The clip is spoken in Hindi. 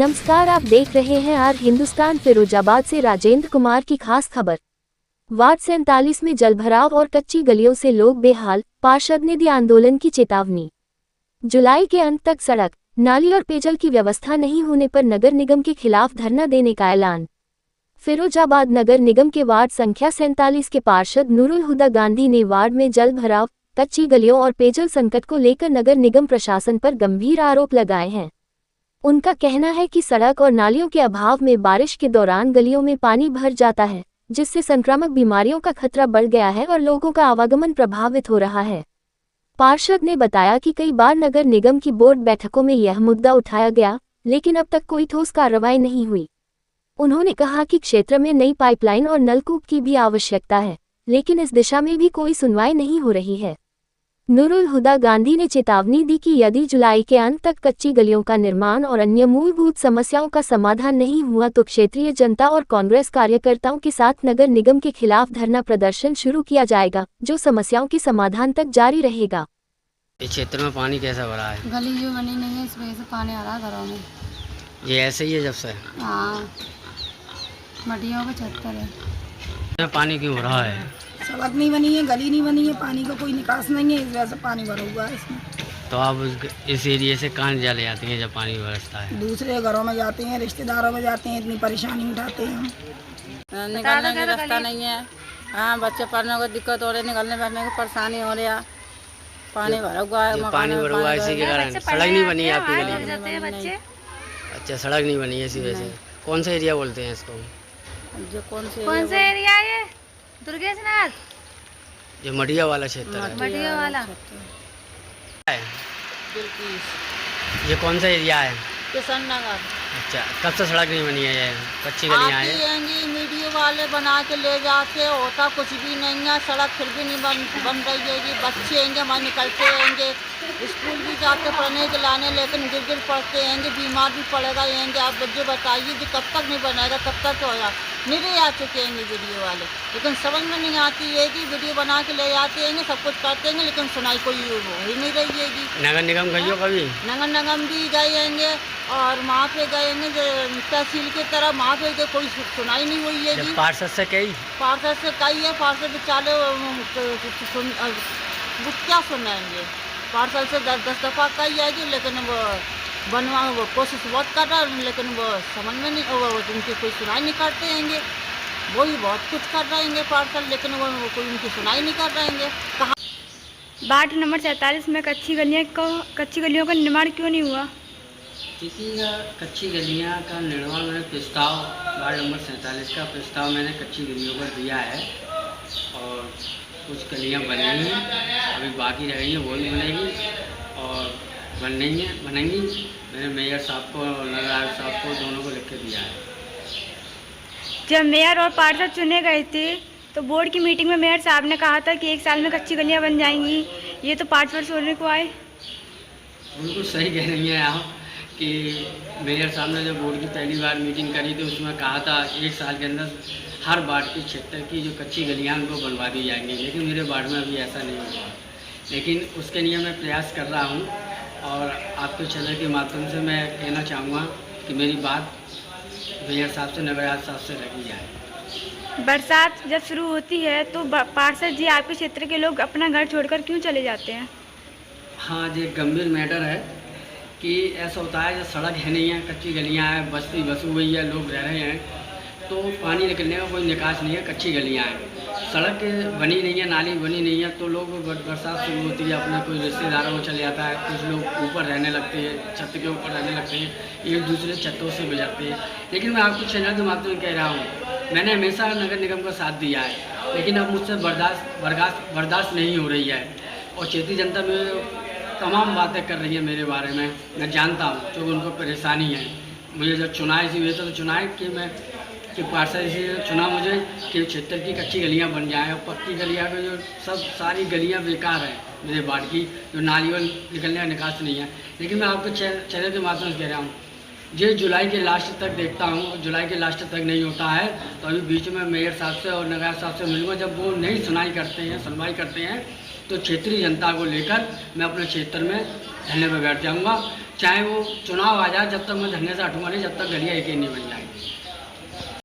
नमस्कार, आप देख रहे हैं आर हिंदुस्तान। फिरोजाबाद से राजेंद्र कुमार की खास खबर। वार्ड 47 में जलभराव और कच्ची गलियों से लोग बेहाल, पार्षद ने दी आंदोलन की चेतावनी। जुलाई के अंत तक सड़क, नाली और पेयजल की व्यवस्था नहीं होने पर नगर निगम के खिलाफ धरना देने का ऐलान। फिरोजाबाद नगर निगम के वार्ड संख्या 47 के पार्षद नूरुल हुदा गांधी ने वार्ड में जल भराव, कच्ची गलियों और पेयजल संकट को लेकर नगर निगम प्रशासन पर गंभीर आरोप लगाए हैं। उनका कहना है कि सड़क और नालियों के अभाव में बारिश के दौरान गलियों में पानी भर जाता है, जिससे संक्रामक बीमारियों का खतरा बढ़ गया है और लोगों का आवागमन प्रभावित हो रहा है। पार्षद ने बताया कि कई बार नगर निगम की बोर्ड बैठकों में यह मुद्दा उठाया गया, लेकिन अब तक कोई ठोस कार्रवाई नहीं हुई। उन्होंने कहा कि क्षेत्र में नई पाइपलाइन और नलकूप की भी आवश्यकता है, लेकिन इस दिशा में भी कोई सुनवाई नहीं हो रही है। नूरुल हुदा गांधी ने चेतावनी दी कि यदि जुलाई के अंत तक कच्ची गलियों का निर्माण और अन्य मूलभूत समस्याओं का समाधान नहीं हुआ तो क्षेत्रीय जनता और कांग्रेस कार्यकर्ताओं के साथ नगर निगम के खिलाफ धरना प्रदर्शन शुरू किया जाएगा, जो समस्याओं के समाधान तक जारी रहेगा। इस क्षेत्र में पानी कैसा भरा है? गली जो बनी नहीं है, इस वजह से पानी आ रहा है घरों में। ये ऐसे ही है जब से? हाँ, मटियों का छत्तर है। पानी क्यों भरा है? सड़क नहीं बनी है, गली नहीं बनी है, पानी का कोई निकास नहीं है, इस वजह से पानी भरा हुआ है इसमें। तो आप इस एरिया से कहाँ चले जाती हैं जब पानी बरसता है? दूसरे घरों में जाते हैं, रिश्तेदारों में जाते हैं, इतनी परेशानी उठाते हैं हम। निकलने का रास्ता नहीं है। हाँ, बच्चे पढ़ने को दिक्कत हो रही है, निकलने बैठने को परेशानी हो रही है। पानी भरा हुआ है, पानी भरा हुआ है, इसी के कारण सड़क नहीं बनी है आपकी गली में? अच्छा, सड़क नहीं बनी है इसी वजह से। कौन सा एरिया बोलते हैं इसको? जो कौन सा एरिया है? दुर्गेशनाथ, जो मटिया वाला क्षेत्र है। मटिया वाला है। ये कौन सा एरिया है? किशन नगर। अच्छा, कब से सड़क नहीं बनी है? ये कच्ची गलियाँ हैं। मीडिया वाले बना के ले जाते, होता कुछ भी नहीं है। सड़क फिर भी नहीं बन रही है जी। बच्चे आएंगे, वहाँ निकलते रहेंगे, स्कूल भी जाते पढ़ने के लाने, लेकिन गिर गिर पड़ते रहेंगे, बीमार भी पड़ेगा रहेंगे। आप बच्चे बताइए कि कब तक नहीं बनेगा, कब तक होगा। नहीं आ चुके हैं वीडियो वाले, लेकिन समझ में नहीं आती है कि वीडियो बना के ले जाते हैं, सब कुछ करते हैं, लेकिन सुनाई कोई हो ही नहीं रही है जी। नगर निगम गई हो कभी? नगर निगम भी गए हैं और वहाँ पे गए हैं तहसील की तरफ, वहाँ पे कोई सुनाई नहीं हुई है जी। पार्षद से कही? पार्षद से कही है, पार्षद बेचारे वो क्या सुनाएंगे। पार्षद से 10 दफ़ा कही है जी, लेकिन वो बनवा वो कोशिश बहुत कर रहा है, लेकिन वो समझ में नहीं, वो उनकी कोई सुनाई नहीं करते हैंगे। वो ही बहुत कुछ कर रहे हैं पार्षद, लेकिन वो कोई उनकी सुनाई नहीं कर रहे हैं। कहाँ वार्ड नंबर 47 में कच्ची गलियों का निर्माण क्यों नहीं हुआ? किसी का कच्ची गलियाँ का निर्माण मैंने प्रस्ताव, वार्ड नंबर 47 का प्रस्ताव मैंने कच्ची गलियों पर दिया है और कुछ गलियाँ बनी हैं, अभी बाकी रह गई हैं, वो भी बनेगी और बनेंगी। मैंने मेयर साहब को और नगर आयुक्त साहब को दोनों को लिख के दिया है। जब मेयर और पार्षद चुने गए थे तो बोर्ड की मीटिंग में मेयर साहब ने कहा था कि 1 साल में कच्ची गलियां बन जाएंगी। ये तो 5 वर्ष होने को आए। बिल्कुल सही कह रही हैं आप कि मेयर साहब ने जब बोर्ड की पहली बार मीटिंग करी थी उसमें कहा था 1 साल के अंदर हर वार्ड के क्षेत्र की जो कच्ची गलियाँ उनको बनवा दी जाएंगी, लेकिन मेरे वार्ड में अभी ऐसा नहीं हुआ। लेकिन उसके लिए मैं प्रयास कर रहा हूँ और आपके चैनल के माध्यम से मैं कहना चाहूँगा कि मेरी बात मेयर साहब से, नगर आयुक्त साहब से रखी जाए। बरसात जब शुरू होती है तो पार्षद जी आपके क्षेत्र के लोग अपना घर छोड़कर क्यों चले जाते हैं? हाँ, ये गंभीर मैटर है कि ऐसा होता है, जब सड़क है नहीं है, कच्ची गलियाँ हैं, बस्ती बसी हुई है, लोग रह रहे हैं, तो पानी निकलने का कोई निकास नहीं है, कच्ची गलियाँ हैं, सड़क बनी नहीं है, नाली बनी नहीं है, तो लोग बरसात शुरू होती है अपने कोई रिश्तेदारों में चले जाता है, कुछ लोग ऊपर रहने लगते हैं, छत के ऊपर रहने लगते हैं, एक दूसरे छतों से गुजरते हैं। लेकिन मैं आपको चैनल के माध्यम से कह रहा हूँ, मैंने हमेशा नगर निगम का साथ दिया है, लेकिन अब मुझसे बर्दाश्त नहीं हो रही है और क्षेत्रीय जनता में तमाम बातें कर रही है मेरे बारे में। मैं जानता हूँ क्योंकि उनको परेशानी है। मुझे जब चुनाव इसी वजह से तो चुनाव कि पार्षद इसी चुना मुझे कि क्षेत्र की कच्ची गलियाँ बन जाएँ और पक्की गलियाँ में जो सारी गलियाँ बेकार हैं मेरे वार्ड की, जो नाली और निकलने का निकास नहीं है। लेकिन मैं आपको चैनल के माध्यम से कह रहा हूँ, ये जुलाई के लास्ट तक देखता हूँ, जुलाई के लास्ट तक नहीं होता है तो अभी बीच में मेयर साहब से और नगर साहब से मिलूँगा। जब वो नहीं सुनवाई करते हैं तो क्षेत्रीय जनता को लेकर मैं अपने क्षेत्र में धरने पर बैठ जाऊँगा। चाहे वो चुनाव आ जाए, जब तक मैं धरने से हटूंगा नहीं, जब तक गलियाँ एक नहीं बन जाए।